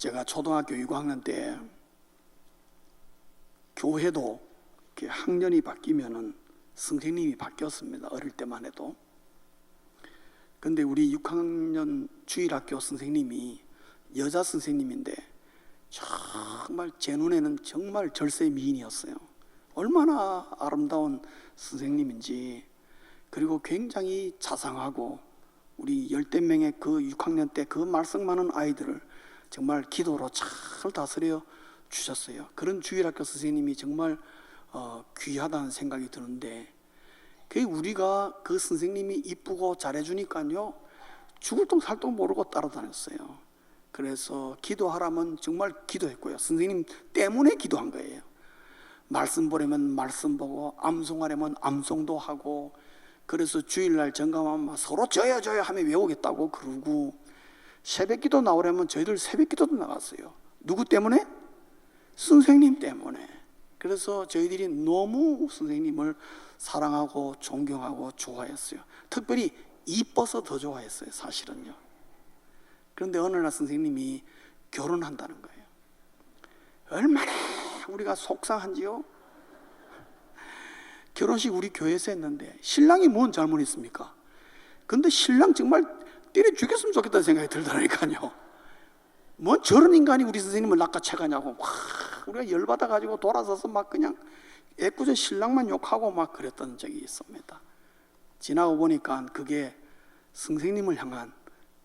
제가 초등학교 6학년 때 교회도 이렇게 학년이 바뀌면은 선생님이 바뀌었습니다. 어릴 때만 해도. 근데 우리 6학년 주일학교 선생님이 여자 선생님인데 정말 제 눈에는 정말 절세 미인이었어요. 얼마나 아름다운 선생님인지. 그리고 굉장히 자상하고 우리 10대 명의 그 6학년 때 그 말썽 많은 아이들을 정말 기도로 잘 다스려 주셨어요. 그런 주일학교 선생님이 정말 귀하다는 생각이 드는데, 우리가 그 선생님이 이쁘고 잘해주니까요 죽을 똥 살 똥 모르고 따라다녔어요. 그래서 기도하라면 정말 기도했고요. 선생님 때문에 기도한 거예요. 말씀 보려면 말씀 보고, 암송하려면 암송도 하고, 그래서 주일날 정감하면 서로 저요 하며 외우겠다고 그러고, 새벽기도 나오려면 저희들 새벽기도도 나갔어요. 누구 때문에? 선생님 때문에. 그래서 저희들이 너무 선생님을 사랑하고 존경하고 좋아했어요. 특별히 이뻐서 더 좋아했어요, 사실은요. 그런데 어느 날 선생님이 결혼한다는 거예요. 얼마나 우리가 속상한지요. 결혼식 우리 교회에서 했는데 신랑이 뭔 잘못했습니까? 근데 신랑 정말 때려 죽였으면 좋겠다는 생각이 들더라니까요. 뭔 저런 인간이 우리 선생님을 낚아채가냐고 막 우리가 열받아가지고 돌아서서 막 그냥 애꿎은 신랑만 욕하고 막 그랬던 적이 있습니다. 지나고 보니까 그게 선생님을 향한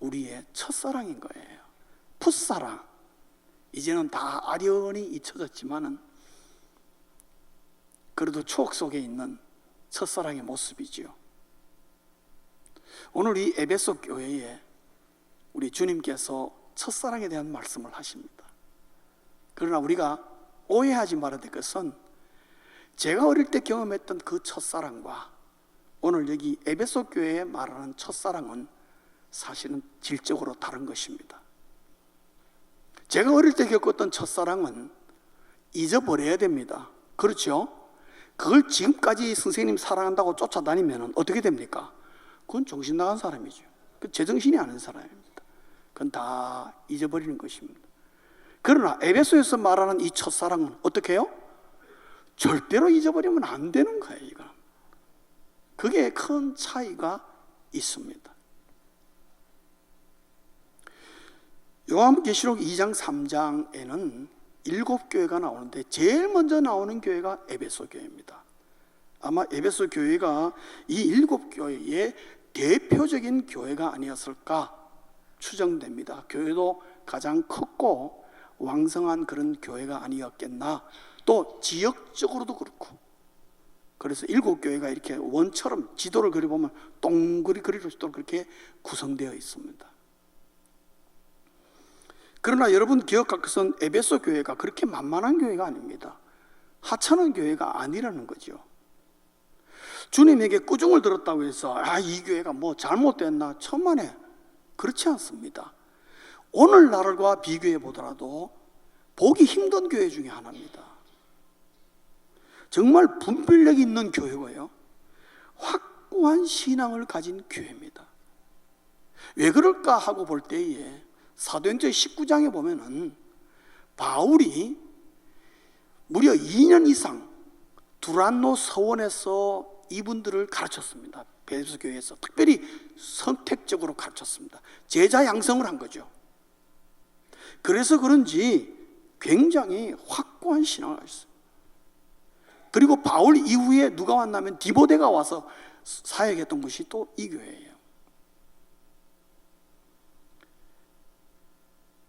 우리의 첫사랑인 거예요. 풋사랑. 이제는 다 아련히 잊혀졌지만은 그래도 추억 속에 있는 첫사랑의 모습이지요. 오늘 이 에베소 교회에 우리 주님께서 첫사랑에 대한 말씀을 하십니다. 그러나 우리가 오해하지 말아야 될 것은, 제가 어릴 때 경험했던 그 첫사랑과 오늘 여기 에베소 교회에 말하는 첫사랑은 사실은 질적으로 다른 것입니다. 제가 어릴 때 겪었던 첫사랑은 잊어버려야 됩니다. 그렇죠? 그걸 지금까지 선생님 사랑한다고 쫓아다니면 어떻게 됩니까? 그건 정신 나간 사람이죠. 그 제정신이 아닌 사람입니다. 그건 다 잊어버리는 것입니다. 그러나 에베소에서 말하는 이 첫사랑은 어떻게 해요? 절대로 잊어버리면 안 되는 거예요. 이건. 그게 큰 차이가 있습니다. 요한계시록 2장 3장에는 7교회가 나오는데 제일 먼저 나오는 교회가 에베소 교회입니다. 아마 에베소 교회가 이 7교회의 대표적인 교회가 아니었을까 추정됩니다. 교회도 가장 컸고 왕성한 그런 교회가 아니었겠나. 또 지역적으로도 그렇고. 그래서 7교회가 이렇게 원처럼 지도를 그려보면 동그리 그릴 수 있도록 그렇게 구성되어 있습니다. 그러나 여러분 기억할 것은 에베소 교회가 그렇게 만만한 교회가 아닙니다. 하찮은 교회가 아니라는 거죠. 주님에게 꾸중을 들었다고 해서 이 교회가 뭐 잘못됐나 천만에 그렇지 않습니다. 오늘날과 비교해 보더라도 보기 힘든 교회 중에 하나입니다. 정말 분별력 있는 교회고요, 확고한 신앙을 가진 교회입니다. 왜 그럴까 하고 볼 때에 사도행전 19장에 보면은 바울이 무려 2년 이상 두란노 서원에서 이분들을 가르쳤습니다. 에베소 교회에서 특별히 선택적으로 가르쳤습니다. 제자 양성을 한 거죠. 그래서 그런지 굉장히 확고한 신앙을 했어요. 그리고 바울 이후에 누가 왔냐면 디모데가 와서 사역했던 것이 또 이 교회예요.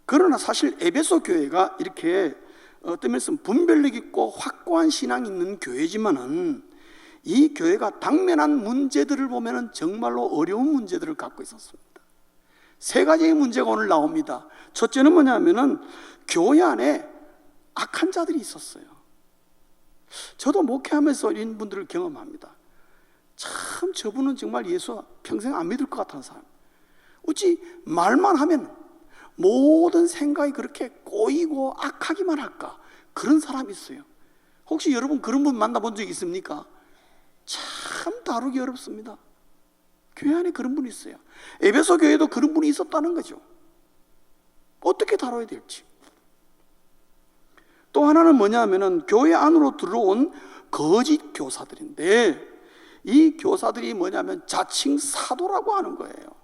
그러나 사실 에베소 교회가 이렇게 어떤 면에서 분별력 있고 확고한 신앙이 있는 교회지만은 이 교회가 당면한 문제들을 보면은 정말로 어려운 문제들을 갖고 있었습니다. 3가지의 문제가 오늘 나옵니다. 첫째는 뭐냐면은 교회 안에 악한 자들이 있었어요. 저도 목회하면서 이런 분들을 경험합니다. 참 저분은 정말 예수 평생 안 믿을 것 같은 사람. 어찌 말만 하면 모든 생각이 그렇게 꼬이고 악하기만 할까? 그런 사람이 있어요. 혹시 여러분 그런 분 만나본 적 있습니까? 참 다루기 어렵습니다. 교회 안에 그런 분이 있어요. 에베소 교회도 그런 분이 있었다는 거죠. 어떻게 다뤄야 될지. 또 하나는 뭐냐면은 교회 안으로 들어온 거짓 교사들인데, 이 교사들이 뭐냐면 자칭 사도라고 하는 거예요.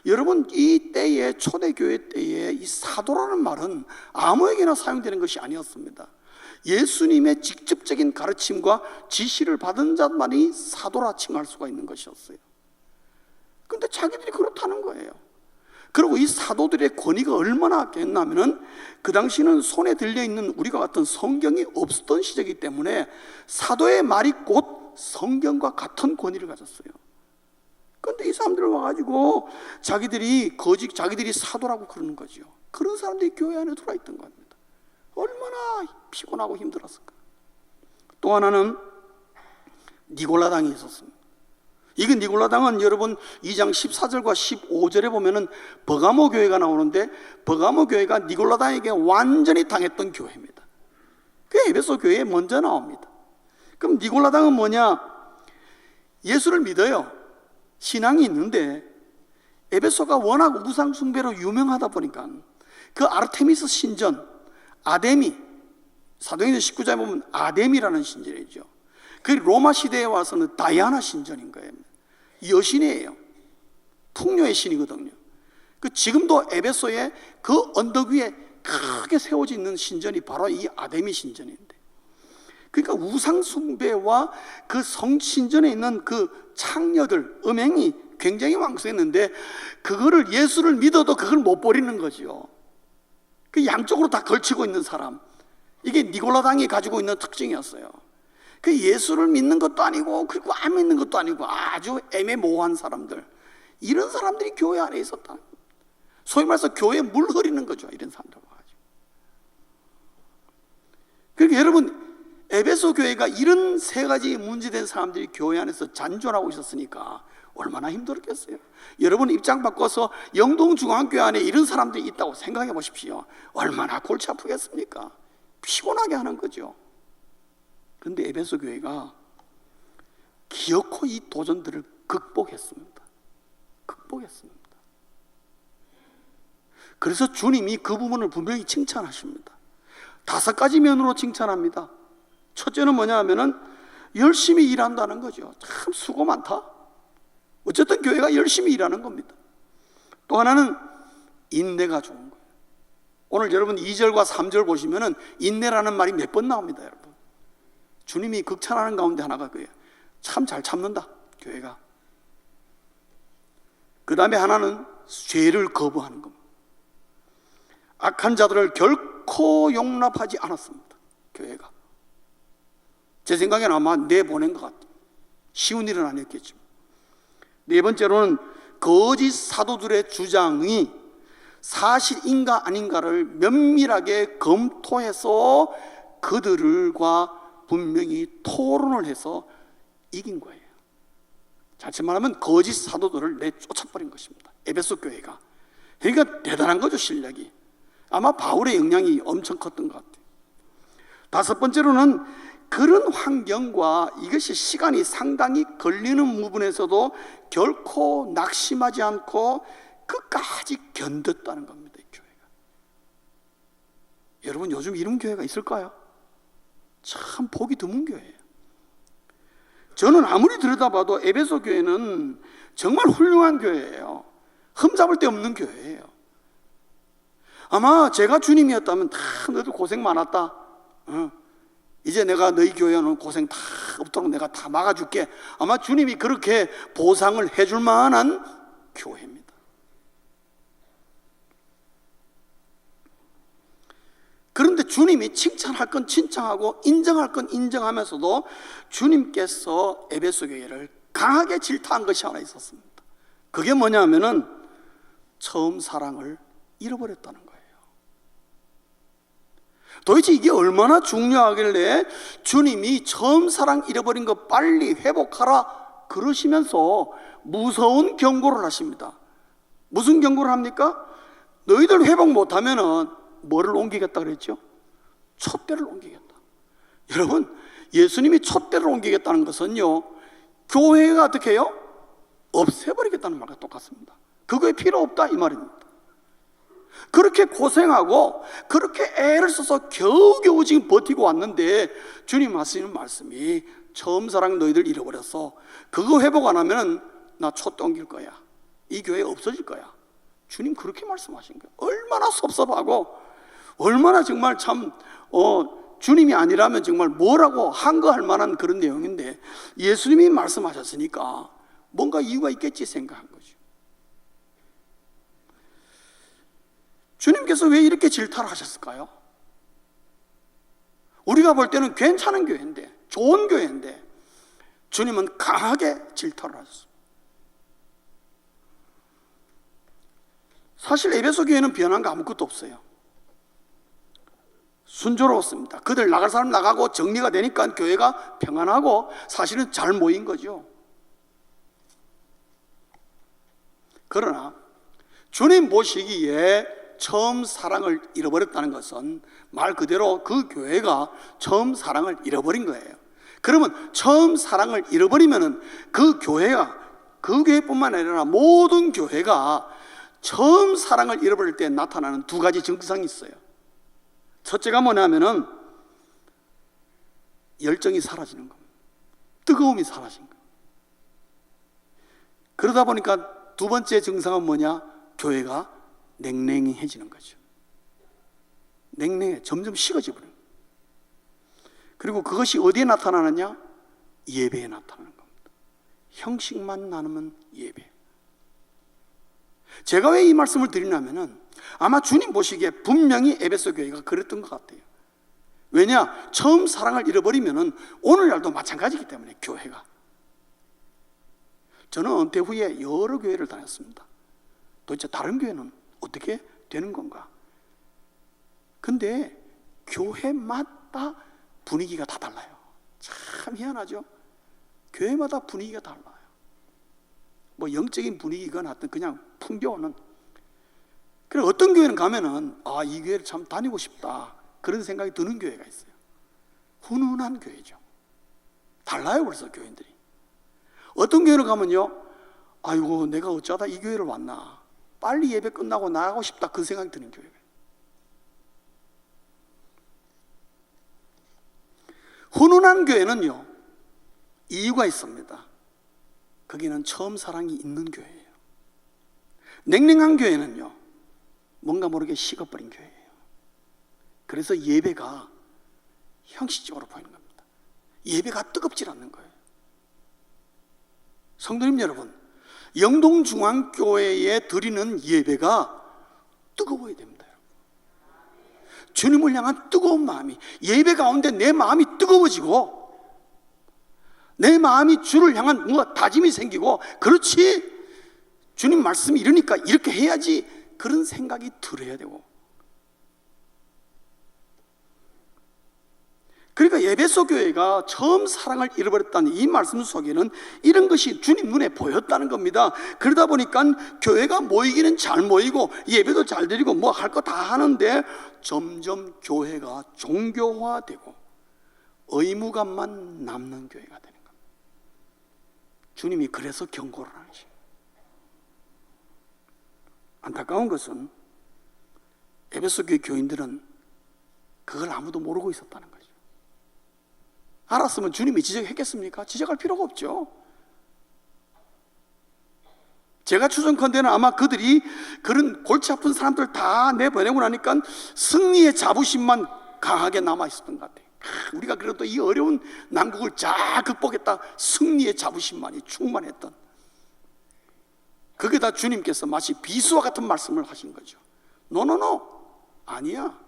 여러분, 이 때에, 초대교회 때에 이 사도라는 말은 아무에게나 사용되는 것이 아니었습니다. 예수님의 직접적인 가르침과 지시를 받은 자만이 사도라 칭할 수가 있는 것이었어요. 근데 자기들이 그렇다는 거예요. 그리고 이 사도들의 권위가 얼마나 됐냐면은, 그 당시는 손에 들려있는 우리가 같은 성경이 없었던 시대이기 때문에 사도의 말이 곧 성경과 같은 권위를 가졌어요. 그런데 이 사람들 와가지고 자기들이 사도라고 그러는 거죠. 그런 사람들이 교회 안에 들어와 있던 겁니다. 얼마나 피곤하고 힘들었을까. 또 하나는 니골라당이 있었습니다. 이게 니골라당은 여러분 2장 14절과 15절에 보면은 버가모 교회가 나오는데, 버가모 교회가 니골라당에게 완전히 당했던 교회입니다. 그게 에베소 교회에 먼저 나옵니다. 그럼 니골라당은 뭐냐? 예수를 믿어요. 신앙이 있는데 에베소가 워낙 우상 숭배로 유명하다 보니까 그 아르테미스 신전, 아데미, 사도행전 19장에 보면 아데미라는 신전이죠. 그 로마 시대에 와서는 다이아나 신전인 거예요. 여신이에요. 풍요의 신이거든요. 그 지금도 에베소에 그 언덕 위에 크게 세워져 있는 신전이 바로 이 아데미 신전인데, 그러니까 우상 숭배와 그 성신전에 있는 그 창녀들, 음행이 굉장히 왕성했는데, 그거를 예수를 믿어도 그걸 못 버리는 거죠. 그 양쪽으로 다 걸치고 있는 사람, 이게 니골라당이 가지고 있는 특징이었어요. 그 예수를 믿는 것도 아니고 그리고 안 믿는 것도 아니고 아주 애매모호한 사람들, 이런 사람들이 교회 안에 있었다. 소위 말해서 교회에 물 흐리는 거죠. 이런 사람들 와가지고. 그러니까 여러분, 에베소 교회가 이런 세 가지 문제된 사람들이 교회 안에서 잔존하고 있었으니까 얼마나 힘들었겠어요. 여러분 입장 바꿔서 영동중앙교회 안에 이런 사람들이 있다고 생각해 보십시오. 얼마나 골치 아프겠습니까? 피곤하게 하는 거죠. 그런데 에베소 교회가 기어코 이 도전들을 극복했습니다. 그래서 주님이 그 부분을 분명히 칭찬하십니다. 5가지 면으로 칭찬합니다. 첫째는 뭐냐 하면은 열심히 일한다는 거죠. 참 수고 많다. 어쨌든 교회가 열심히 일하는 겁니다. 또 하나는 인내가 좋은 거예요. 오늘 여러분 2절과 3절 보시면은 인내라는 말이 몇 번 나옵니다, 여러분. 주님이 극찬하는 가운데 하나가 그예요. 참 잘 참는다, 교회가. 그 다음에 하나는 죄를 거부하는 겁니다. 악한 자들을 결코 용납하지 않았습니다, 교회가. 제 생각에는 아마 내보낸 것 같아요. 쉬운 일은 아니었겠죠. 네 번째로는 거짓 사도들의 주장이 사실인가 아닌가를 면밀하게 검토해서 그들과 분명히 토론을 해서 이긴 거예요. 자칫 말하면 거짓 사도들을 내쫓아버린 것입니다, 에베소 교회가. 그러니까 대단한 거죠, 실력이. 아마 바울의 영향이 엄청 컸던 것 같아요. 5번째로는 그런 환경과 이것이 시간이 상당히 걸리는 부분에서도 결코 낙심하지 않고 끝까지 견뎠다는 겁니다, 이 교회가. 여러분, 요즘 이런 교회가 있을까요? 참 보기 드문 교회예요. 저는 아무리 들여다봐도 에베소 교회는 정말 훌륭한 교회예요. 흠잡을 데 없는 교회예요. 아마 제가 주님이었다면 다 너희들 고생 많았다, 이제 내가 너희 교회는 고생 다 없도록 내가 다 막아줄게, 아마 주님이 그렇게 보상을 해줄 만한 교회입니다. 그런데 주님이 칭찬할 건 칭찬하고 인정할 건 인정하면서도 주님께서 에베소 교회를 강하게 질타한 것이 하나 있었습니다. 그게 뭐냐면은 처음 사랑을 잃어버렸다는 거예요. 도대체 이게 얼마나 중요하길래 주님이 처음 사랑 잃어버린 거 빨리 회복하라 그러시면서 무서운 경고를 하십니다. 무슨 경고를 합니까? 너희들 회복 못하면은 뭐를 옮기겠다 그랬죠? 촛대를 옮기겠다. 여러분, 예수님이 촛대를 옮기겠다는 것은요, 교회가 어떻게 해요? 없애버리겠다는 말과 똑같습니다. 그거에 필요 없다 이 말입니다. 그렇게 고생하고 그렇게 애를 써서 겨우겨우 지금 버티고 왔는데 주님 하시는 말씀이 처음 사랑 너희들 잃어버렸어. 그거 회복 안 하면 나 초 땡길 거야. 이 교회 없어질 거야. 주님 그렇게 말씀하신 거예요. 얼마나 섭섭하고 얼마나 정말 참 주님이 아니라면 정말 뭐라고 한거할 만한 그런 내용인데 예수님이 말씀하셨으니까 뭔가 이유가 있겠지 생각한 거죠. 주님께서 왜 이렇게 질타를 하셨을까요? 우리가 볼 때는 괜찮은 교회인데, 좋은 교회인데 주님은 강하게 질타를 하셨습니다. 사실 에베소 교회는 변한 거 아무것도 없어요. 순조로웠습니다. 그들 나갈 사람 나가고 정리가 되니까 교회가 평안하고 사실은 잘 모인 거죠. 그러나 주님 보시기에 처음 사랑을 잃어버렸다는 것은 말 그대로 그 교회가 처음 사랑을 잃어버린 거예요. 그러면 처음 사랑을 잃어버리면은 그 교회가, 그 교회뿐만 아니라 모든 교회가 처음 사랑을 잃어버릴 때 나타나는 두 가지 증상이 있어요. 첫째가 뭐냐면은 열정이 사라지는 겁니다. 뜨거움이 사라진 거예요. 그러다 보니까 두 번째 증상은 뭐냐? 교회가 냉랭해지는 거죠. 냉랭해, 점점 식어져 버려요. 그리고 그것이 어디에 나타나느냐? 예배에 나타나는 겁니다. 형식만 나누면 예배. 제가 왜 이 말씀을 드리냐면은 아마 주님 보시기에 분명히 에베소 교회가 그랬던 것 같아요. 왜냐? 처음 사랑을 잃어버리면은 오늘날도 마찬가지이기 때문에 교회가. 저는 은퇴 후에 여러 교회를 다녔습니다. 도대체 다른 교회는 어떻게 되는 건가? 근데 교회마다 분위기가 다 달라요. 참 희한하죠? 교회마다 분위기가 달라요. 뭐 영적인 분위기건 하여튼 그냥 풍겨오는. 그래서 어떤 교회는 가면은 아, 이 교회를 참 다니고 싶다 그런 생각이 드는 교회가 있어요. 훈훈한 교회죠. 달라요. 그래서 교인들이 어떤 교회를 가면요, 아이고 내가 어쩌다 이 교회를 왔나, 빨리 예배 끝나고 나가고 싶다 그 생각이 드는 교회가. 훈훈한 교회는요 이유가 있습니다. 거기는 처음 사랑이 있는 교회예요. 냉랭한 교회는요 뭔가 모르게 식어버린 교회예요. 그래서 예배가 형식적으로 보이는 겁니다. 예배가 뜨겁지 않는 거예요. 성도님 여러분, 영동중앙교회에 드리는 예배가 뜨거워야 됩니다. 주님을 향한 뜨거운 마음이, 예배 가운데 내 마음이 뜨거워지고 내 마음이 주를 향한 뭔가 다짐이 생기고, 그렇지 주님 말씀이 이러니까 이렇게 해야지 그런 생각이 들어야 되고. 그러니까 에베소 교회가 처음 사랑을 잃어버렸다는 이 말씀 속에는 이런 것이 주님 눈에 보였다는 겁니다. 그러다 보니까 교회가 모이기는 잘 모이고 예배도 잘 드리고 뭐 할 거 다 하는데 점점 교회가 종교화되고 의무감만 남는 교회가 되는 겁니다. 주님이 그래서 경고를 하시죠. 안타까운 것은 에베소 교회 교인들은 그걸 아무도 모르고 있었다는 거죠. 알았으면 주님이 지적했겠습니까? 지적할 필요가 없죠. 제가 추정컨대는 아마 그들이 그런 골치 아픈 사람들 다 내보내고 나니까 승리의 자부심만 강하게 남아있었던 것 같아요. 우리가 그래도 이 어려운 난국을 잘 극복했다, 승리의 자부심만이 충만했던, 그게 다 주님께서 마치 비수와 같은 말씀을 하신 거죠. 노노노, 아니야.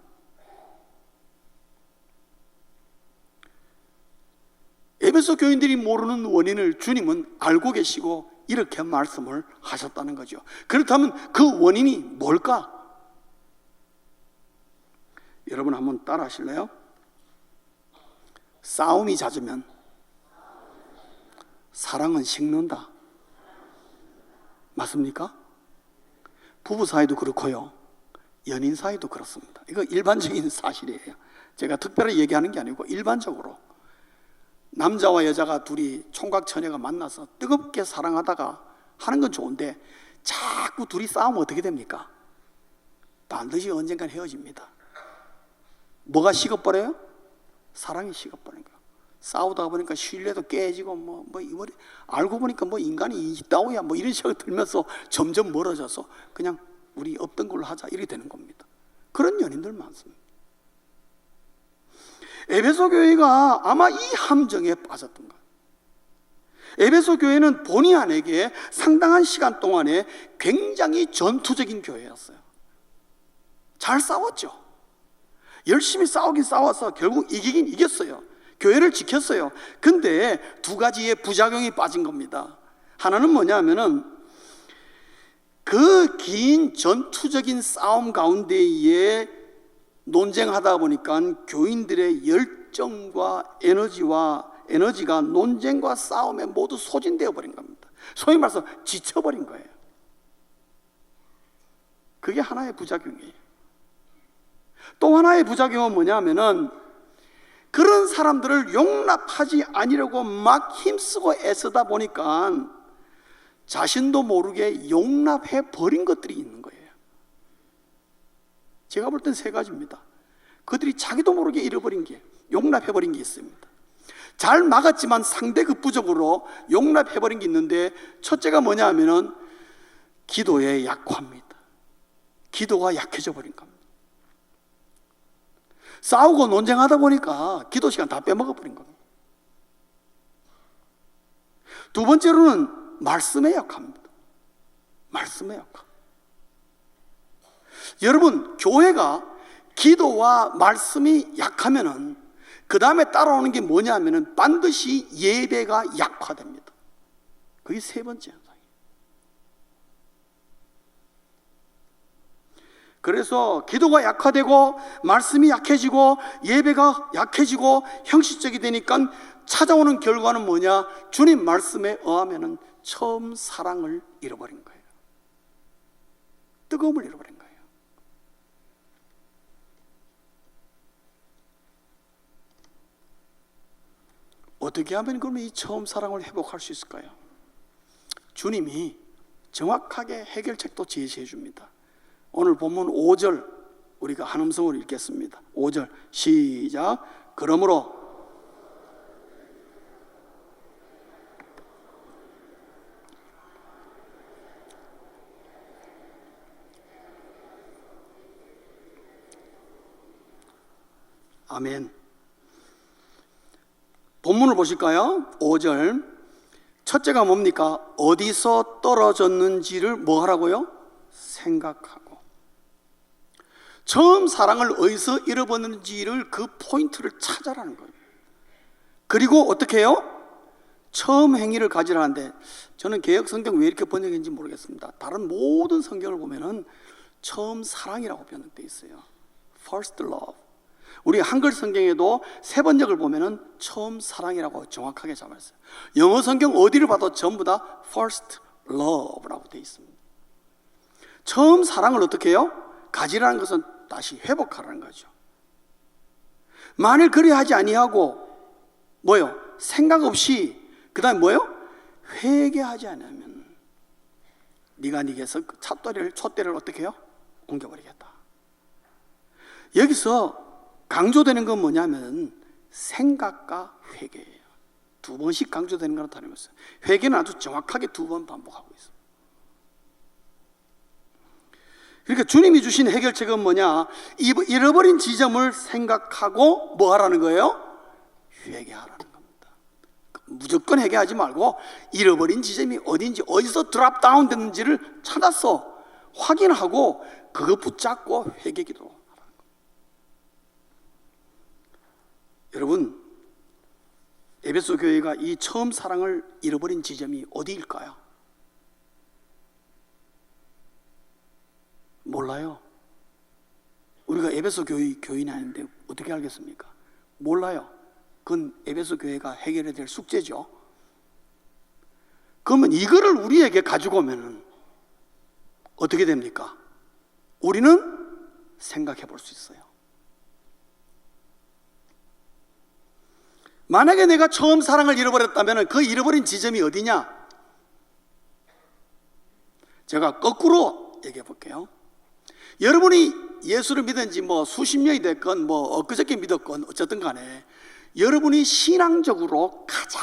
에베소 교인들이 모르는 원인을 주님은 알고 계시고 이렇게 말씀을 하셨다는 거죠. 그렇다면 그 원인이 뭘까? 여러분 한번 따라 하실래요? 싸움이 잦으면 사랑은 식는다. 맞습니까? 부부 사이도 그렇고요, 연인 사이도 그렇습니다. 이거 일반적인 사실이에요. 제가 특별히 얘기하는 게 아니고 일반적으로 남자와 여자가 둘이 총각처녀가 만나서 뜨겁게 사랑하다가 하는 건 좋은데 자꾸 둘이 싸우면 어떻게 됩니까? 반드시 언젠간 헤어집니다. 뭐가 식어버려요? 사랑이 식어버린 거예요. 싸우다 보니까 신뢰도 깨지고 알고 보니까 인간이 있다오야 이런 생각이 들면서 점점 멀어져서 그냥 우리 없던 걸로 하자 이렇게 되는 겁니다. 그런 연인들 많습니다. 에베소 교회가 아마 이 함정에 빠졌던 거예요. 에베소 교회는 본의 아니게 상당한 시간 동안에 굉장히 전투적인 교회였어요. 잘 싸웠죠. 열심히 싸우긴 싸워서 결국 이기긴 이겼어요. 교회를 지켰어요. 근데 두 가지의 부작용이 빠진 겁니다. 하나는 뭐냐면은 그 긴 전투적인 싸움 가운데에 논쟁하다 보니까 교인들의 열정과 에너지가 논쟁과 싸움에 모두 소진되어 버린 겁니다. 소위 말해서 지쳐버린 거예요. 그게 하나의 부작용이에요. 또 하나의 부작용은 뭐냐면은 그런 사람들을 용납하지 아니려고 막 힘쓰고 애쓰다 보니까 자신도 모르게 용납해 버린 것들이 있는 거예요. 제가 볼 땐 세 가지입니다. 그들이 자기도 모르게 잃어버린 게, 용납해 버린 게 있습니다. 잘 막았지만 상대 극부적으로 용납해 버린 게 있는데, 첫째가 뭐냐 하면은 기도의 약화입니다. 기도가 약해져 버린 겁니다. 싸우고 논쟁하다 보니까 기도 시간 다 빼먹어 버린 겁니다. 두 번째로는 말씀의 약합니다. 말씀의 약함. 여러분, 교회가 기도와 말씀이 약하면은 그 다음에 따라오는 게 뭐냐 하면은 반드시 예배가 약화됩니다. 그게 세 번째 현상이에요. 그래서 기도가 약화되고 말씀이 약해지고 예배가 약해지고 형식적이 되니까 찾아오는 결과는 뭐냐? 주님 말씀에 의하면은 처음 사랑을 잃어버린 거예요. 뜨거움을 잃어버린 거예요. 어떻게 하면 그러면 이 처음 사랑을 회복할 수 있을까요? 주님이 정확하게 해결책도 제시해 줍니다. 오늘 본문 5절 우리가 한 음성으로 읽겠습니다. 5절 시작. 그러므로 아멘. 본문을 보실까요? 5절 첫째가 뭡니까? 어디서 떨어졌는지를 뭐 하라고요? 생각하고. 처음 사랑을 어디서 잃어버렸는지를 그 포인트를 찾아라는 거예요. 그리고 어떻게 해요? 처음 행위를 가지라는데, 저는 개역 성경 왜 이렇게 번역했는지 모르겠습니다. 다른 모든 성경을 보면은 처음 사랑이라고 번역되어 있어요. First love. 우리 한글 성경에도 세 번역을 보면은 처음 사랑이라고 정확하게 잡아있어요. 영어 성경 어디를 봐도 전부 다 first love라고 되어 있습니다. 처음 사랑을 어떻게 해요? 가지라는 것은 다시 회복하라는 거죠. 만일 그리하지 아니하고 뭐요? 생각 없이 그 다음에 뭐요? 회개하지 않으면 네가 네게서 촛대를 어떻게 해요? 옮겨버리겠다. 여기서 강조되는 건 뭐냐면 생각과 회개예요. 두 번씩 강조되는 거랑 다름없어요. 회개는 아주 정확하게 두 번 반복하고 있어요. 그러니까 주님이 주신 해결책은 뭐냐? 잃어버린 지점을 생각하고 뭐 하라는 거예요? 회개하라는 겁니다. 무조건 회개하지 말고 잃어버린 지점이 어딘지, 어디서 드랍 다운 됐는지를 찾아서 확인하고 그거 붙잡고 회개기도. 여러분, 에베소 교회가 이 처음 사랑을 잃어버린 지점이 어디일까요? 몰라요. 우리가 에베소 교인이 아닌데 어떻게 알겠습니까? 몰라요. 그건 에베소 교회가 해결해야 될 숙제죠. 그러면 이거를 우리에게 가지고 오면 어떻게 됩니까? 우리는 생각해 볼 수 있어요. 만약에 내가 처음 사랑을 잃어버렸다면 그 잃어버린 지점이 어디냐? 제가 거꾸로 얘기해 볼게요. 여러분이 예수를 믿은지 뭐 수십 년이 됐건 뭐 엊그저께 믿었건 어쨌든 간에 여러분이 신앙적으로 가장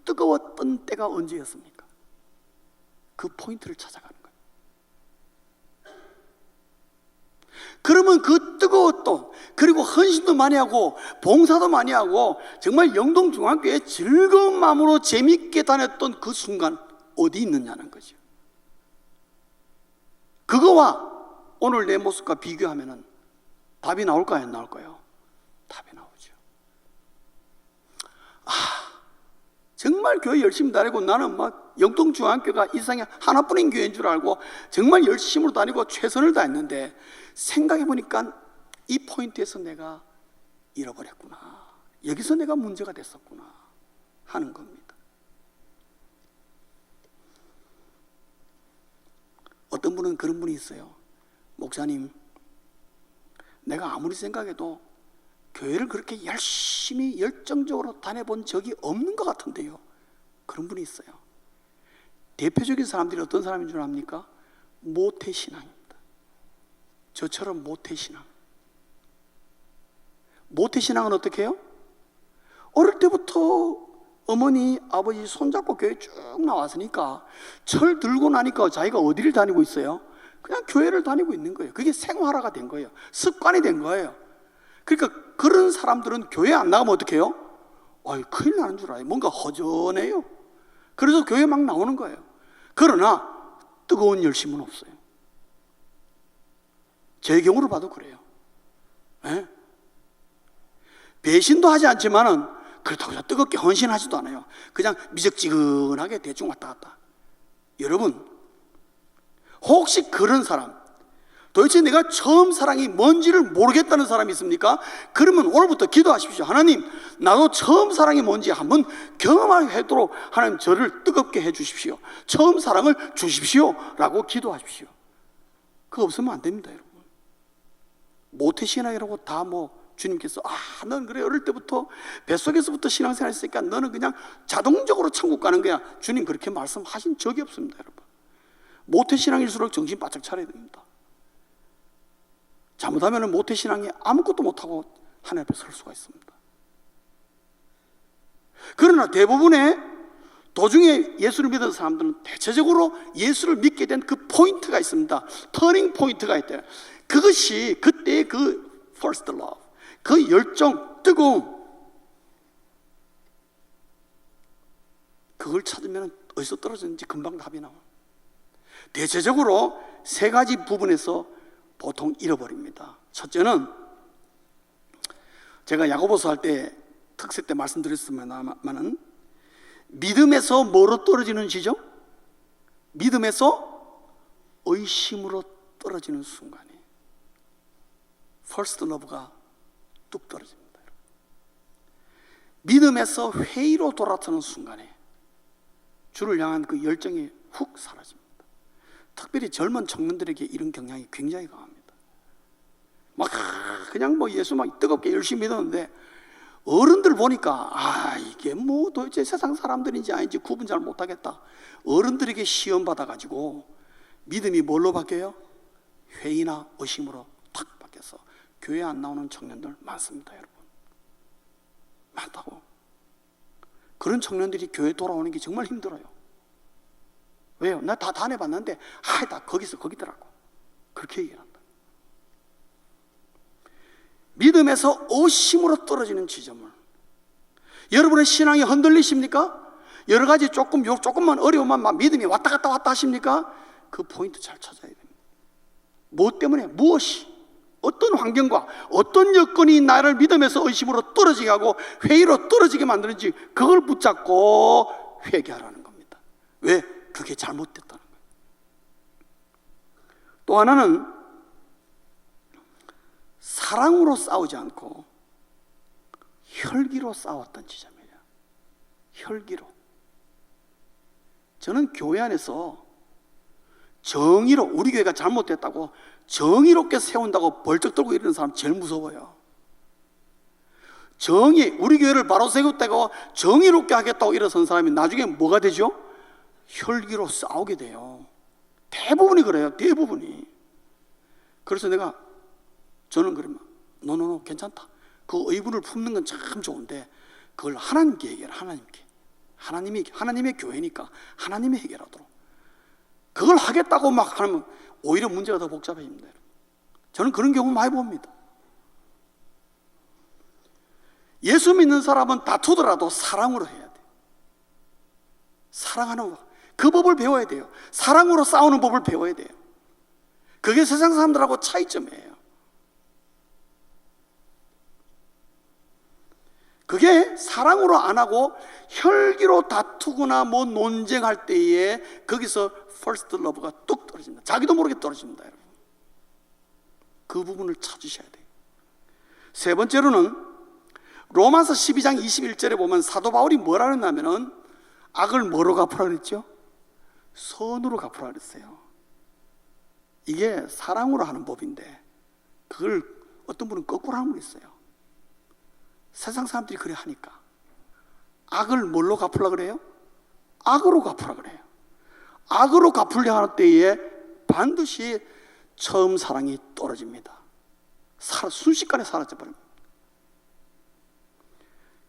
뜨거웠던 때가 언제였습니까? 그 포인트를 찾아가는 거예요. 그러면 그 뜨거웠던, 그리고 헌신도 많이 하고 봉사도 많이 하고 정말 영동중앙교회 즐거운 마음으로 재밌게 다녔던 그 순간 어디 있느냐는 거죠. 그거와 오늘 내 모습과 비교하면 답이 나올까요? 안 나올까요? 답이 나오죠. 정말 교회 열심히 다니고 나는 막 영동중앙교회가 이 세상에 하나뿐인 교회인 줄 알고 정말 열심으로 다니고 최선을 다했는데 생각해보니까 이 포인트에서 내가 잃어버렸구나, 여기서 내가 문제가 됐었구나 하는 겁니다. 어떤 분은 그런 분이 있어요. 목사님, 내가 아무리 생각해도 교회를 그렇게 열심히 열정적으로 다녀본 적이 없는 것 같은데요. 그런 분이 있어요. 대표적인 사람들이 어떤 사람인 줄 압니까? 모태신앙입니다. 저처럼 모태신앙. 모태신앙은 어떻게 해요? 어릴 때부터 어머니, 아버지 손잡고 교회 쭉 나왔으니까 철 들고 나니까 자기가 어디를 다니고 있어요? 그냥 교회를 다니고 있는 거예요. 그게 생활화가 된 거예요. 습관이 된 거예요. 그러니까 그런 사람들은 교회 안 나가면 어떻게 해요? 큰일 나는 줄 알아요. 뭔가 허전해요. 그래서 교회 막 나오는 거예요. 그러나 뜨거운 열심은 없어요. 제 경우를 봐도 그래요. 네? 배신도 하지 않지만은 그렇다고 해서 뜨겁게 헌신하지도 않아요. 그냥 미적지근하게 대충 왔다 갔다. 여러분, 혹시 그런 사람, 도대체 내가 처음 사랑이 뭔지를 모르겠다는 사람이 있습니까? 그러면 오늘부터 기도하십시오. 하나님, 나도 처음 사랑이 뭔지 한번 경험하도록 하나님 저를 뜨겁게 해주십시오. 처음 사랑을 주십시오 라고 기도하십시오. 그거 없으면 안 됩니다, 여러분. 모태신앙이라고 다 주님께서 넌 그래 어릴 때부터 뱃속에서부터 신앙생활 했으니까 너는 그냥 자동적으로 천국 가는 거야. 주님 그렇게 말씀하신 적이 없습니다, 여러분. 모태신앙일수록 정신 바짝 차려야 됩니다. 잘못하면 모태신앙이 아무것도 못하고 하나님 앞에 설 수가 있습니다. 그러나 대부분의 도중에 예수를 믿은 사람들은 대체적으로 예수를 믿게 된 그 포인트가 있습니다. 터닝 포인트가 있대요. 그것이 그때의 그 first love, 그 열정, 뜨거움, 그걸 찾으면 어디서 떨어졌는지 금방 답이 나와요. 대체적으로 세 가지 부분에서 보통 잃어버립니다. 첫째는 제가 야고보서 할 때 특세 때 말씀드렸습니다만은 믿음에서 뭐로 떨어지는지죠? 믿음에서 의심으로 떨어지는 순간에 퍼스트 러브가 뚝 떨어집니다. 믿음에서 회의로 돌아서는 순간에 주를 향한 그 열정이 훅 사라집니다. 특별히 젊은 청년들에게 이런 경향이 굉장히 강합니다. 막 그냥 예수 막 뜨겁게 열심히 믿었는데 어른들 보니까 이게 도대체 세상 사람들인지 아닌지 구분 잘 못하겠다. 어른들에게 시험 받아가지고 믿음이 뭘로 바뀌어요? 회의나 의심으로 탁 바뀌어서 교회 안 나오는 청년들 많습니다, 여러분. 많다고. 그런 청년들이 교회 돌아오는 게 정말 힘들어요. 왜요? 나 다 다녀봤는데 다 거기더라고. 그렇게 얘기한다. 믿음에서 의심으로 떨어지는 지점을, 여러분의 신앙이 흔들리십니까? 여러 가지 조금만 어려우면 믿음이 왔다 갔다 하십니까? 그 포인트 잘 찾아야 됩니다. 무엇 때문에, 무엇이, 어떤 환경과 어떤 여건이 나를 믿음에서 의심으로 떨어지게 하고 회의로 떨어지게 만드는지 그걸 붙잡고 회개하라는 겁니다. 왜? 그게 잘못됐다는 거예요. 또 하나는 사랑으로 싸우지 않고 혈기로 싸웠던 지점이에요. 혈기로. 저는 교회 안에서 정의로, 우리 교회가 잘못됐다고 정의롭게 세운다고 벌쩍 들고 이러는 사람 제일 무서워요. 우리 교회를 바로 세웠다고 정의롭게 하겠다고 일어선 사람이 나중에 뭐가 되죠? 혈기로 싸우게 돼요. 대부분이 그래요. 대부분이. 그래서 저는 그러면 노노노 괜찮다. 그 의분을 품는 건 참 좋은데 그걸 하나님께 얘기해라. 하나님의 교회니까 하나님이 해결하도록. 그걸 하겠다고 막 하면 오히려 문제가 더 복잡해집니다. 저는 그런 경우 많이 봅니다. 예수 믿는 사람은 다투더라도 사랑으로 해야 돼요. 사랑하는 그 법을 배워야 돼요. 사랑으로 싸우는 법을 배워야 돼요. 그게 세상 사람들하고 차이점이에요. 그게 사랑으로 안 하고 혈기로 다투거나 뭐 논쟁할 때에 거기서 first love가 뚝 떨어집니다. 자기도 모르게 떨어집니다, 여러분. 그 부분을 찾으셔야 돼요. 세 번째로는 로마서 12장 21절에 보면 사도 바울이 뭐라 그랬냐면은 악을 뭐로 갚으라 그랬죠? 선으로 갚으라 그랬어요. 이게 사랑으로 하는 법인데 그걸 어떤 분은 거꾸로 하는 분이 있어요. 세상 사람들이 그래 하니까 악을 뭘로 갚으라 그래요? 악으로 갚으라 그래요. 악으로 갚으려 하는 때에 반드시 처음 사랑이 떨어집니다. 순식간에 사라져버립니다.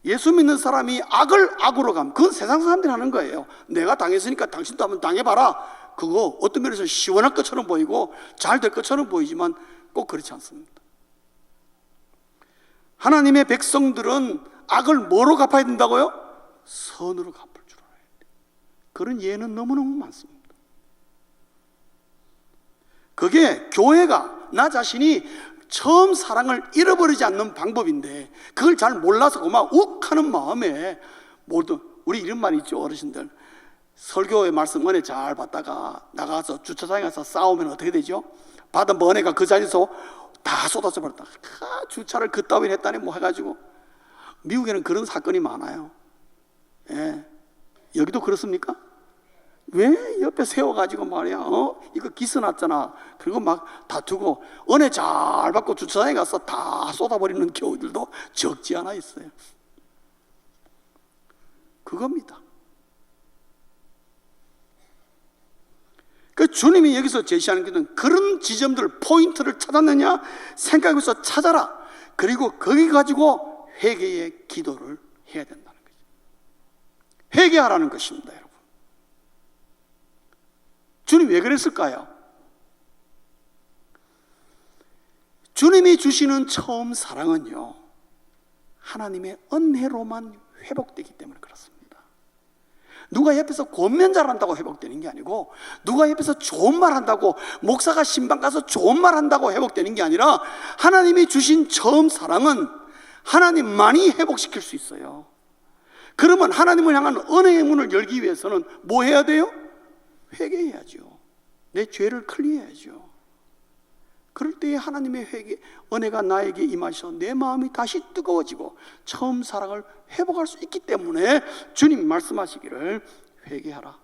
예수 믿는 사람이 악을 악으로 갚으면 그건 세상 사람들이 하는 거예요. 내가 당했으니까 당신도 한번 당해봐라. 그거 어떤 면에서 시원할 것처럼 보이고 잘 될 것처럼 보이지만 꼭 그렇지 않습니다. 하나님의 백성들은 악을 뭐로 갚아야 된다고요? 선으로 갚을 줄 알아야 돼요. 그런 예는 너무너무 많습니다. 그게 교회가 나 자신이 처음 사랑을 잃어버리지 않는 방법인데 그걸 잘 몰라서 그만 욱하는 마음에 모두 우리 이런 말이 있죠. 어르신들 설교의 말씀 은혜 잘 받다가 나가서 주차장에 가서 싸우면 어떻게 되죠? 받은 은혜가 그 자리에서 다 쏟아져 버렸다. 주차를 그따위로 했다니 뭐 해가지고 미국에는 그런 사건이 많아요. 예. 여기도 그렇습니까? 왜 옆에 세워가지고 말이야 이거 기스났잖아. 그리고 막 다투고 은혜 잘 받고 주차장에 가서 다 쏟아버리는 교우들도 적지 않아 있어요. 그겁니다. 그 주님이 여기서 제시하는 것은 그런 지점들 포인트를 찾았느냐 생각해서 찾아라. 그리고 거기 가지고 회개의 기도를 해야 된다는 거죠. 회개하라는 것입니다, 여러분. 주님 왜 그랬을까요? 주님이 주시는 처음 사랑은요 하나님의 은혜로만 회복되기 때문에 그렇습니다. 누가 옆에서 권면 잘한다고 회복되는 게 아니고 누가 옆에서 좋은 말 한다고 목사가 신방 가서 좋은 말 한다고 회복되는 게 아니라 하나님이 주신 처음 사랑은 하나님만이 회복시킬 수 있어요. 그러면 하나님을 향한 은혜의 문을 열기 위해서는 뭐 해야 돼요? 회개해야죠. 내 죄를 클리어해야죠. 그럴 때에 하나님의 은혜가 나에게 임하셔 내 마음이 다시 뜨거워지고 처음 사랑을 회복할 수 있기 때문에 주님 말씀하시기를 회개하라.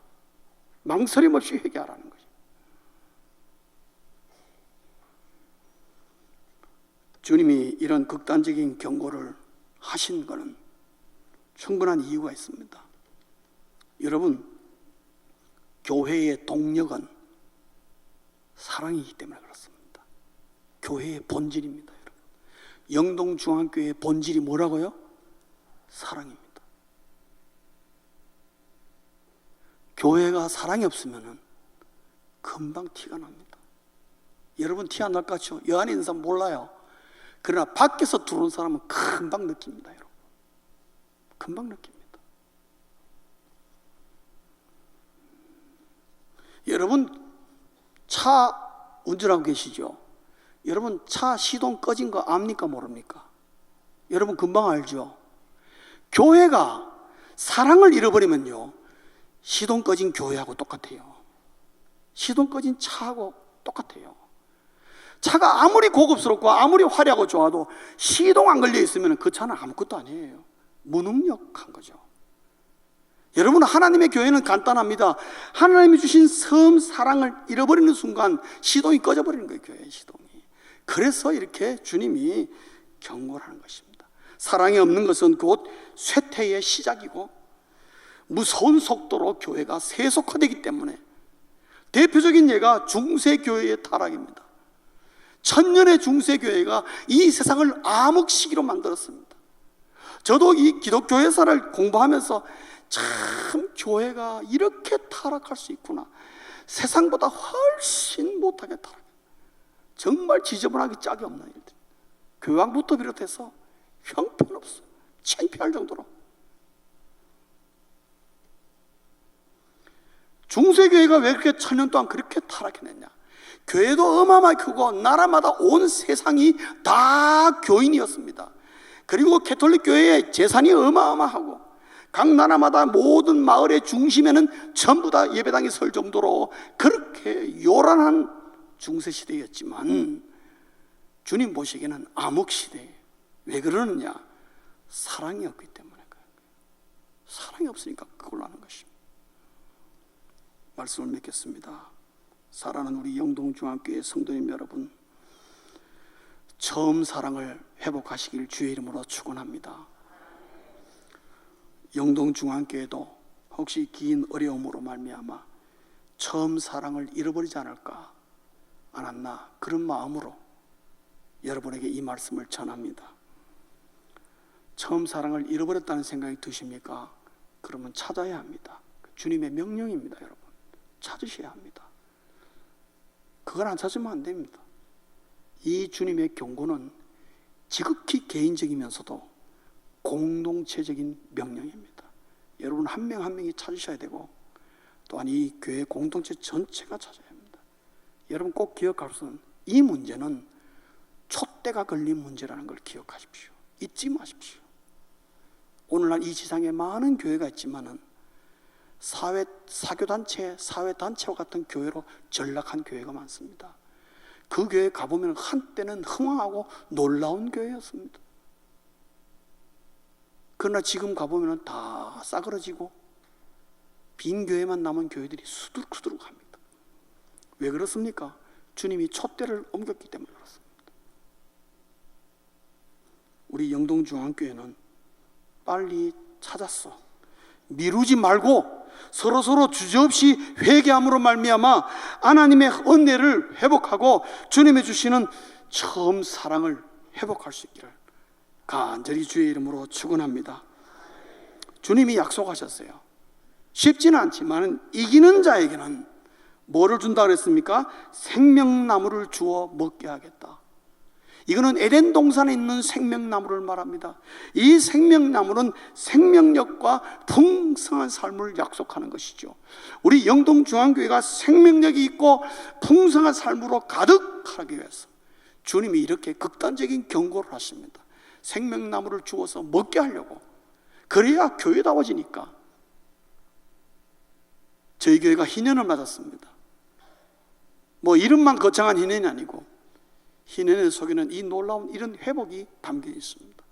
망설임 없이 회개하라는 거죠. 주님이 이런 극단적인 경고를 하신 것은 충분한 이유가 있습니다. 여러분, 교회의 동력은 사랑이기 때문에 그렇습니다. 교회의 본질입니다, 여러분. 영동중앙교회의 본질이 뭐라고요? 사랑입니다. 교회가 사랑이 없으면 금방 티가 납니다. 여러분 티 안 날 것 같죠? 여 안에 있는 사람 몰라요. 그러나 밖에서 들어온 사람은 금방 느낍니다, 여러분. 금방 느낍니다. 여러분 차 운전하고 계시죠? 여러분 차 시동 꺼진 거 압니까 모릅니까? 여러분 금방 알죠? 교회가 사랑을 잃어버리면요 시동 꺼진 교회하고 똑같아요. 시동 꺼진 차하고 똑같아요. 차가 아무리 고급스럽고 아무리 화려하고 좋아도 시동 안 걸려 있으면 그 차는 아무것도 아니에요. 무능력한 거죠. 여러분 하나님의 교회는 간단합니다. 하나님이 주신 처음 사랑을 잃어버리는 순간 시동이 꺼져버리는 거예요. 교회의 시동이. 그래서 이렇게 주님이 경고를 하는 것입니다. 사랑이 없는 것은 곧 쇠퇴의 시작이고 무서운 속도로 교회가 세속화되기 때문에 대표적인 예가 중세교회의 타락입니다. 천년의 중세교회가 이 세상을 암흑시기로 만들었습니다. 저도 이 기독교회사를 공부하면서 참 교회가 이렇게 타락할 수 있구나, 세상보다 훨씬 못하게 타락, 정말 지저분하기 짝이 없는 일들, 교황부터 비롯해서 형편없어요. 창피할 정도로. 중세교회가 왜 그렇게 천년 동안 그렇게 타락해냈냐? 교회도 어마어마하게 크고 나라마다 온 세상이 다 교인이었습니다. 그리고 개톨릭 교회의 재산이 어마어마하고 각 나라마다 모든 마을의 중심에는 전부 다 예배당이 설 정도로 그렇게 요란한 중세시대였지만 주님 보시기에는 암흑시대예요. 왜 그러느냐? 사랑이 없기 때문에 그래요. 사랑이 없으니까 그걸로 하는 것입니다. 말씀을 맺겠습니다. 사랑하는 우리 영동중앙교회 성도님 여러분, 처음 사랑을 회복하시길 주의 이름으로 축원합니다. 영동중앙교회도 혹시 긴 어려움으로 말미암아 처음 사랑을 잃어버리지 않을까 않았나, 그런 마음으로 여러분에게 이 말씀을 전합니다. 처음 사랑을 잃어버렸다는 생각이 드십니까? 그러면 찾아야 합니다. 주님의 명령입니다. 여러분, 찾으셔야 합니다. 그걸 안 찾으면 안 됩니다. 이 주님의 경고는 지극히 개인적이면서도 공동체적인 명령입니다. 여러분 한 명 한 명이 찾으셔야 되고, 또한 이 교회 공동체 전체가 찾아야 합니다. 여러분 꼭 기억할 것은 이 문제는 촛대가 걸린 문제라는 걸 기억하십시오. 잊지 마십시오. 오늘날 이 지상에 많은 교회가 있지만은 사교단체, 사회단체와 같은 교회로 전락한 교회가 많습니다. 그 교회에 가보면 한때는 흥황하고 놀라운 교회였습니다. 그러나 지금 가보면 다 싸그러지고 빈 교회만 남은 교회들이 수두룩수두룩합니다. 왜 그렇습니까? 주님이 촛대를 옮겼기 때문에 그렇습니다. 우리 영동중앙교회는 빨리 찾았어. 미루지 말고 서로서로 주저없이 회개함으로 말미암아 하나님의 은혜를 회복하고 주님이 주시는 처음 사랑을 회복할 수 있기를 간절히 주의 이름으로 축원합니다. 주님이 약속하셨어요. 쉽지는 않지만 이기는 자에게는 뭐를 준다 그랬습니까? 생명나무를 주어 먹게 하겠다. 이거는 에덴 동산에 있는 생명나무를 말합니다. 이 생명나무는 생명력과 풍성한 삶을 약속하는 것이죠. 우리 영동중앙교회가 생명력이 있고 풍성한 삶으로 가득하기 위해서 주님이 이렇게 극단적인 경고를 하십니다. 생명나무를 주어서 먹게 하려고. 그래야 교회다워지니까. 저희 교회가 희년을 맞았습니다. 뭐 이름만 거창한 희년이 아니고 희년의 속에는 이 놀라운 이런 회복이 담겨 있습니다.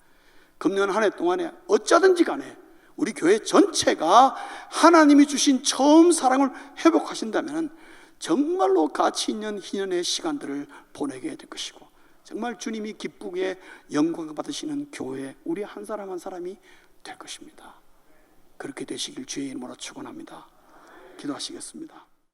금년 한 해 동안에 어쩌든지 간에 우리 교회 전체가 하나님이 주신 처음 사랑을 회복하신다면 정말로 가치 있는 희년의 시간들을 보내게 될 것이고, 정말 주님이 기쁘게 영광을 받으시는 교회, 우리 한 사람 한 사람이 될 것입니다. 그렇게 되시길 주의 이름으로 축원합니다. 기도하시겠습니다.